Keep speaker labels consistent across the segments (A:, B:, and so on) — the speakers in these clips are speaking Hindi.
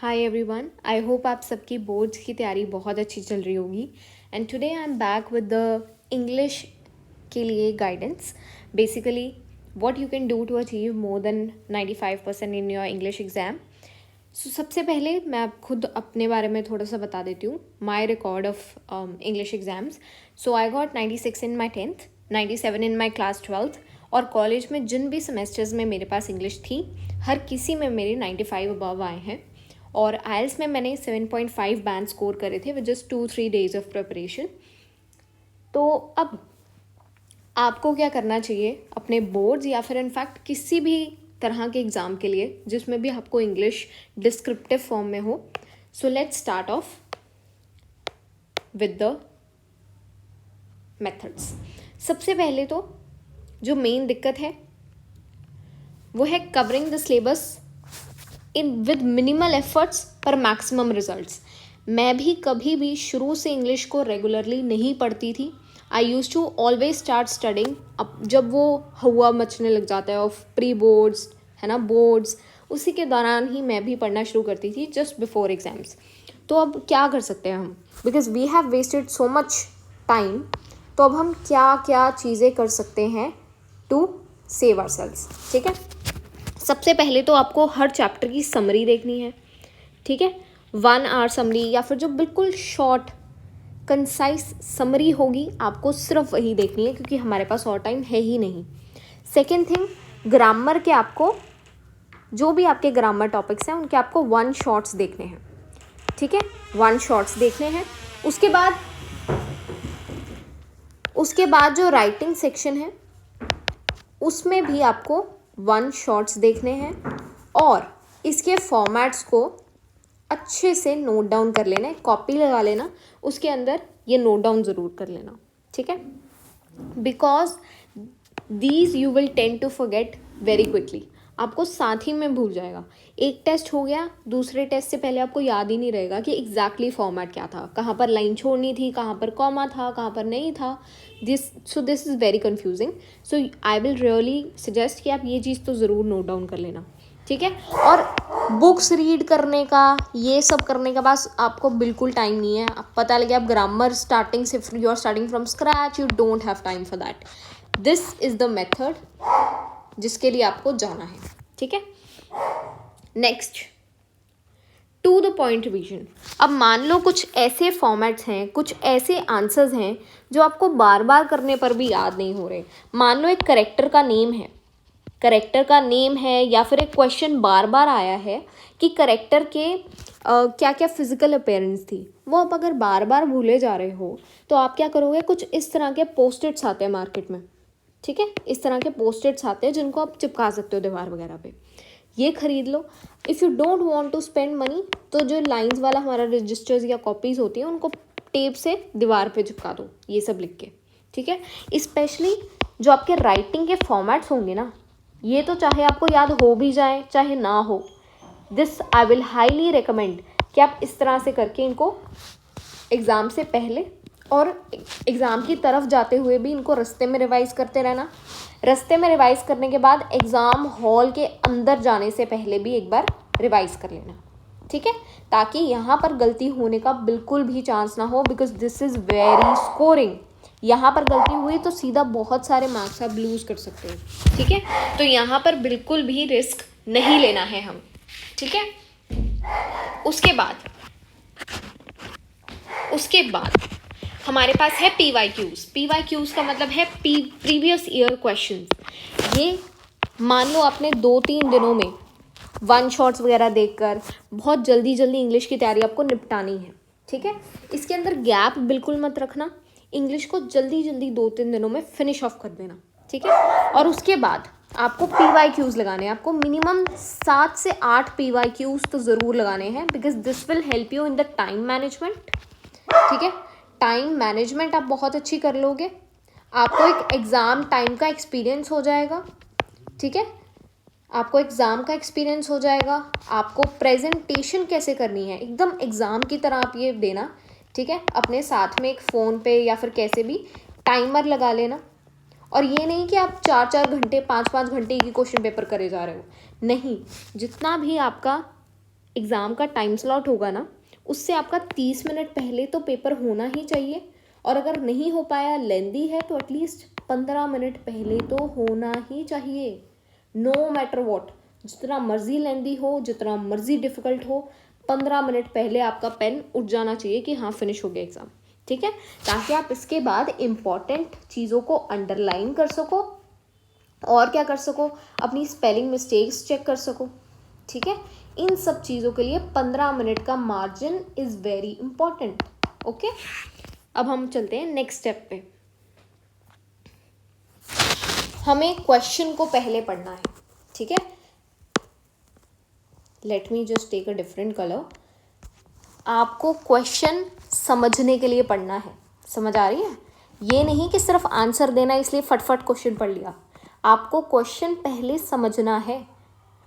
A: हाय एवरीवन, आई होप आप सबकी बोर्ड्स की तैयारी बहुत अच्छी चल रही होगी। And today I am back with the English के लिए guidance. Basically what you can do to achieve more than 95% in your English exam. So सबसे पहले मैं आप खुद अपने बारे में थोड़ा सा बता देती हूँ, my record of English exams. So I got 96 in my 10th, 97 in my class 12th, और कॉलेज में जिन भी सेमेस्टर्स में मेरे पास इंग्लिश थी हर किसी में मेरे 95 अबव आए हैं। और आइल्स में मैंने 7.5 बैंड स्कोर करे थे with just 2-3 days of preparation. तो अब आपको क्या करना चाहिए अपने बोर्ड्स या फिर इनफैक्ट किसी भी तरह के एग्ज़ाम के लिए जिसमें भी आपको इंग्लिश डिस्क्रिप्टिव फॉर्म में हो। So let's start of with the methods. सबसे पहले तो जो मेन दिक्कत है वो है covering the syllabus in with minimal efforts पर मैक्सिमम रिजल्ट्स। मैं भी कभी भी शुरू से इंग्लिश को रेगुलरली नहीं पढ़ती थी। I use to always start studying अब जब वो हवा मचने लग जाता है ऑफ प्री बोर्ड्स, है ना, बोर्ड्स, उसी के दौरान ही मैं भी पढ़ना शुरू करती थी जस्ट बिफोर एग्जाम्स। तो अब क्या कर सकते हैं हम, because we have wasted so much time. तो अब हम क्या क्या चीज़ें कर सकते हैं टू सेव आवरसेल्व्स, ठीक है। सबसे पहले तो आपको हर चैप्टर की समरी देखनी है, ठीक है। 1 आवर समरी या फिर जो बिल्कुल शॉर्ट कंसाइज समरी होगी आपको सिर्फ वही देखनी है, क्योंकि हमारे पास और टाइम है ही नहीं। सेकेंड थिंग, ग्रामर के आपको जो भी आपके ग्रामर टॉपिक्स हैं उनके आपको 1 शॉर्ट्स देखने हैं, ठीक है। 1 शॉर्ट्स देखने हैं। उसके बाद जो राइटिंग सेक्शन है उसमें भी आपको 1 शॉर्ट्स देखने हैं, और इसके फॉर्मेट्स को अच्छे से नोट डाउन कर लेना है, कॉपी लगा लेना, उसके अंदर ये नोट डाउन ज़रूर कर लेना, ठीक है। Because these you will tend to forget very quickly. आपको साथ ही में भूल जाएगा। एक टेस्ट हो गया, दूसरे टेस्ट से पहले आपको याद ही नहीं रहेगा कि एग्जैक्टली फॉर्मेट क्या था, कहाँ पर लाइन छोड़नी थी, कहाँ पर कॉमा था, कहाँ पर नहीं था। This is very confusing. So I will really suggest कि आप ये चीज़ तो ज़रूर नोट डाउन कर लेना, ठीक है। और बुक्स रीड करने का, ये सब करने का बस आपको बिल्कुल टाइम नहीं है। अब पता लगे आप ग्रामर स्टार्टिंग से you are starting from scratch, you don't have time for that. This is the method जिसके लिए आपको जाना है, ठीक है। Next, to the point revision. अब मान लो कुछ ऐसे फॉर्मेट्स हैं, कुछ ऐसे आंसर्स हैं जो आपको बार बार करने पर भी याद नहीं हो रहे। मान लो एक करेक्टर का नेम है या फिर एक क्वेश्चन बार बार आया है कि करेक्टर के क्या क्या फिजिकल अपीयरेंस थी, वो आप अगर बार बार भूले जा रहे हो तो आप क्या करोगे, कुछ इस तरह के पोस्ट-इट्स आते हैं मार्केट में, ठीक है। इस तरह के पोस्ट-इट्स आते हैं जिनको आप चिपका सकते हो दीवार वगैरह पे, ये खरीद लो। If you don't want to spend money तो जो लाइंस वाला हमारा रजिस्टर्स या कॉपीज़ होती हैं उनको टेप से दीवार पे चिपका दो, ये सब लिख के, ठीक है। स्पेशली जो आपके राइटिंग के फॉर्मेट्स होंगे ना, ये तो चाहे आपको याद हो भी जाए चाहे ना हो, this I will highly recommend कि आप इस तरह से करके इनको एग्ज़ाम से पहले और एग्ज़ाम की तरफ जाते हुए भी इनको रास्ते में रिवाइज़ करते रहना। रास्ते में रिवाइज़ करने के बाद एग्ज़ाम हॉल के अंदर जाने से पहले भी एक बार रिवाइज़ कर लेना, ठीक है, ताकि यहाँ पर गलती होने का बिल्कुल भी चांस ना हो, because this is very scoring. यहाँ पर गलती हुई तो सीधा बहुत सारे मार्क्स आप लूज़ कर सकते हो, ठीक है। तो यहाँ पर बिल्कुल भी रिस्क नहीं लेना है हम, ठीक है। उसके बाद हमारे पास है PYQs का मतलब है प्रीवियस ईयर क्वेश्चंस। ये मान लो आपने 2-3 दिनों में 1 शॉर्ट्स वगैरह देखकर बहुत जल्दी इंग्लिश की तैयारी आपको निपटानी है, ठीक है। इसके अंदर गैप बिल्कुल मत रखना, इंग्लिश को जल्दी 2-3 दिनों में फिनिश ऑफ कर देना, ठीक है। और उसके बाद आपको PYQs लगाने हैं, आपको मिनिमम 7 से 8 PYQs तो ज़रूर लगाने हैं, because this will help you in the time management, ठीक है। टाइम मैनेजमेंट आप बहुत अच्छी कर लोगे, आपको एक एग्ज़ाम टाइम का एक्सपीरियंस हो जाएगा, ठीक है। आपको एग्ज़ाम का एक्सपीरियंस हो जाएगा, आपको प्रेजेंटेशन कैसे करनी है एकदम एग्ज़ाम की तरह आप ये देना, ठीक है। अपने साथ में एक फ़ोन पे या फिर कैसे भी टाइमर लगा लेना, और ये नहीं कि आप 4-4 घंटे 5-5 घंटे की क्वेश्चन पेपर करे जा रहे हो, नहीं। जितना भी आपका एग्ज़ाम का टाइम स्लॉट होगा ना, उससे आपका 30 मिनट पहले तो पेपर होना ही चाहिए, और अगर नहीं हो पाया, लेंदी है, तो एटलीस्ट 15 मिनट पहले तो होना ही चाहिए। नो मैटर वॉट, जितना मर्जी लेंदी हो, जितना मर्जी डिफ़िकल्ट हो, 15 मिनट पहले आपका पेन उठ जाना चाहिए कि हाँ फिनिश हो गया एग्ज़ाम, ठीक है, ताकि आप इसके बाद इम्पॉर्टेंट चीज़ों को अंडरलाइन कर सको, और क्या कर सको, अपनी स्पेलिंग मिस्टेक्स चेक कर सको, ठीक है। इन सब चीज़ों के लिए 15 मिनट का margin is very important. Okay, अब हम चलते हैं नेक्स्ट स्टेप पे। हमें क्वेश्चन को पहले पढ़ना है, ठीक है। Let me just take a different colour. आपको क्वेश्चन समझने के लिए पढ़ना है, समझ आ रही है? ये नहीं कि सिर्फ आंसर देना इसलिए फटफट क्वेश्चन पढ़ लिया। आपको क्वेश्चन पहले समझना है।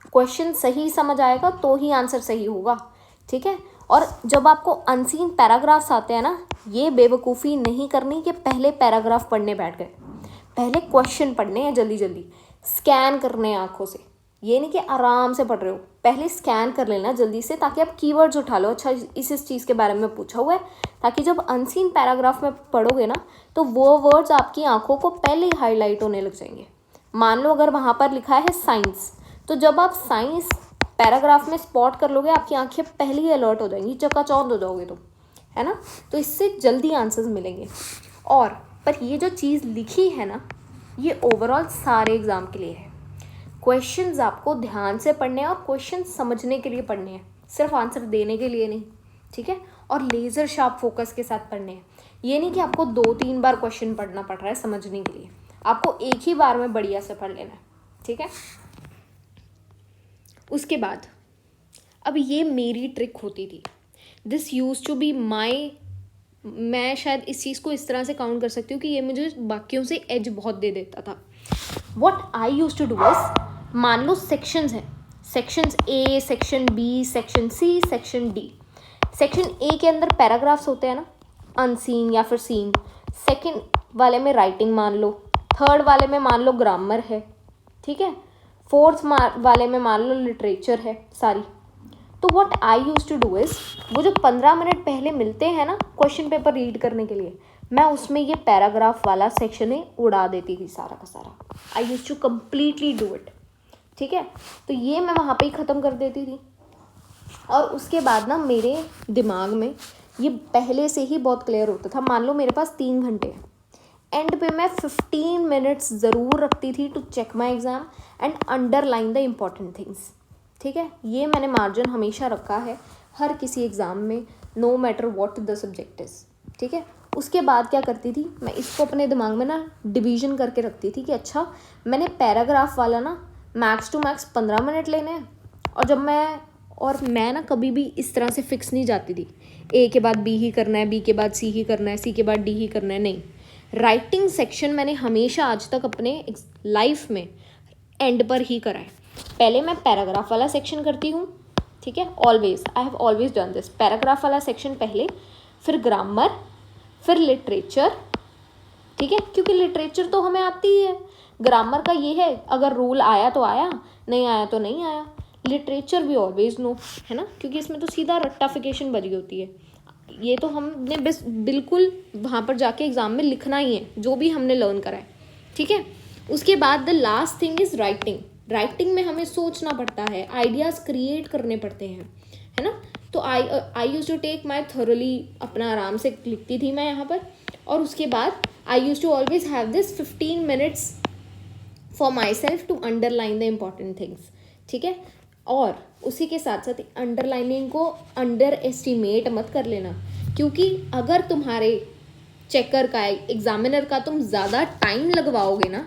A: क्वेश्चन सही समझ आएगा तो ही आंसर सही होगा, ठीक है। और जब आपको अनसीन पैराग्राफ्स आते हैं ना, ये बेवकूफ़ी नहीं करनी कि पहले पैराग्राफ पढ़ने बैठ गए। पहले क्वेश्चन पढ़ने हैं, जल्दी जल्दी स्कैन करने हैं आँखों से। ये नहीं कि आराम से पढ़ रहे हो, पहले स्कैन कर लेना जल्दी से, ताकि आप कीवर्ड्स उठा लो। अच्छा, इस चीज़ के बारे में पूछा हुआ है, ताकि जब अनसीन पैराग्राफ में पढ़ोगे ना, तो वो वर्ड्स आपकी आंखों को पहले ही हाईलाइट होने लग जाएंगे। मान लो अगर वहाँ पर लिखा है साइंस, तो जब आप साइंस पैराग्राफ में स्पॉट कर लोगे, आपकी आंखें पहले ही अलर्ट हो जाएंगी, चकाचौंध हो जाओगे तुम, है ना। तो इससे जल्दी आंसर्स मिलेंगे। और पर ये जो चीज़ लिखी है ना, ये ओवरऑल सारे एग्ज़ाम के लिए है। क्वेश्चंस आपको ध्यान से पढ़ने हैं और क्वेश्चन समझने के लिए पढ़ने हैं, सिर्फ आंसर देने के लिए नहीं, ठीक है। और लेज़र शार्प फोकस के साथ पढ़ने हैं। ये नहीं कि आपको 2-3 बार क्वेश्चन पढ़ना पड़ रहा है समझने के लिए, आपको एक ही बार में बढ़िया से पढ़ लेना है, ठीक है। उसके बाद अब ये मेरी ट्रिक होती थी, this use to be my, मैं शायद इस चीज़ को इस तरह से काउंट कर सकती हूँ कि ये मुझे बाकियों से एज बहुत दे देता था। What I use to do is, मान लो सेक्शंस हैं, sections A, section B, section C, section D. Section A के अंदर पैराग्राफ्स होते हैं ना, अनसीन या फिर सीन। सेकंड वाले में राइटिंग मान लो, थर्ड वाले में मान लो ग्रामर है, ठीक है, फोर्थ वाले में मान लो लिटरेचर है सारी। तो what I use to do is, वो जो 15 मिनट पहले मिलते हैं ना क्वेश्चन पेपर रीड करने के लिए, मैं उसमें ये पैराग्राफ वाला सेक्शन ही उड़ा देती थी सारा का सारा। I use to completely do it, ठीक है। तो ये मैं वहाँ पे ही ख़त्म कर देती थी। और उसके बाद ना मेरे दिमाग में ये पहले से ही बहुत क्लियर होता था। मान लो मेरे पास 3 घंटे हैं, एंड पे मैं 15 मिनट्स ज़रूर रखती थी to check my exam and underline the important things, ठीक है। ये मैंने मार्जिन हमेशा रखा है हर किसी एग्ज़ाम में, no matter what the subject is, ठीक है। उसके बाद क्या करती थी, मैं इसको अपने दिमाग में ना डिवीज़न करके रखती थी कि अच्छा मैंने पैराग्राफ वाला ना मैक्स टू मैक्स 15 मिनट लेने हैं। और मैं ना कभी भी इस तरह से फिक्स नहीं जाती थी, ए के बाद बी ही करना है, बी के बाद सी ही करना है, सी के बाद डी ही करना है, नहीं। राइटिंग सेक्शन मैंने हमेशा आज तक अपने लाइफ में एंड पर ही करा है। पहले मैं पैराग्राफ वाला सेक्शन करती हूँ, ठीक है, always I have always done this. Paragraph वाला सेक्शन पहले, फिर ग्रामर, फिर लिटरेचर, ठीक है, क्योंकि लिटरेचर तो हमें आती ही है। ग्रामर का ये है, अगर रूल आया तो आया, नहीं आया तो नहीं आया। लिटरेचर भी ऑलवेज नो, है ना, क्योंकि इसमें तो सीधा रट्टाफिकेशन बजी होती है। ये तो हमने बस बिल्कुल वहाँ पर जाके एग्ज़ाम में लिखना ही है जो भी हमने लर्न करा है, ठीक है। उसके बाद the last thing is writing. Writing में हमें सोचना पड़ता है, आइडियाज़ क्रिएट करने पड़ते हैं, है ना। तो I use to take my thoroughly, अपना आराम से लिखती थी मैं यहाँ पर। और उसके बाद I use to always have this 15 minutes for myself to underline the important things, ठीक है। और उसी के साथ साथ अंडरलाइनिंग को अंडर एस्टिमेट मत कर लेना, क्योंकि अगर तुम्हारे चेकर का, एग्जामिनर का तुम ज़्यादा टाइम लगवाओगे ना,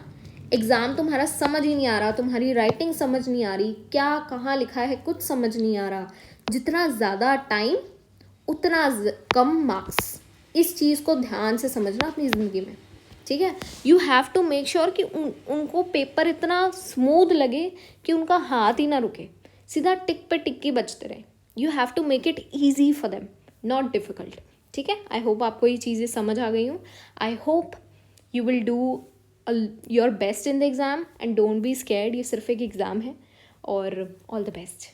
A: एग्ज़ाम तुम्हारा समझ ही नहीं आ रहा, तुम्हारी राइटिंग समझ नहीं आ रही, क्या कहाँ लिखा है कुछ समझ नहीं आ रहा, जितना ज़्यादा टाइम उतना कम मार्क्स। इस चीज़ को ध्यान से समझना अपनी ज़िंदगी में, ठीक है। You have to make sure कि उनको पेपर इतना स्मूथ लगे कि उनका हाथ ही ना रुके, सीधा टिक पे टिक की बचते रहे। You have to make it easy for them, not difficult, ठीक है। आई होप आपको ये चीज़ें समझ आ गई हूँ। I hope you will do your best in the exam and don't be scared. ये सिर्फ एक एग्ज़ाम है, और ऑल द बेस्ट।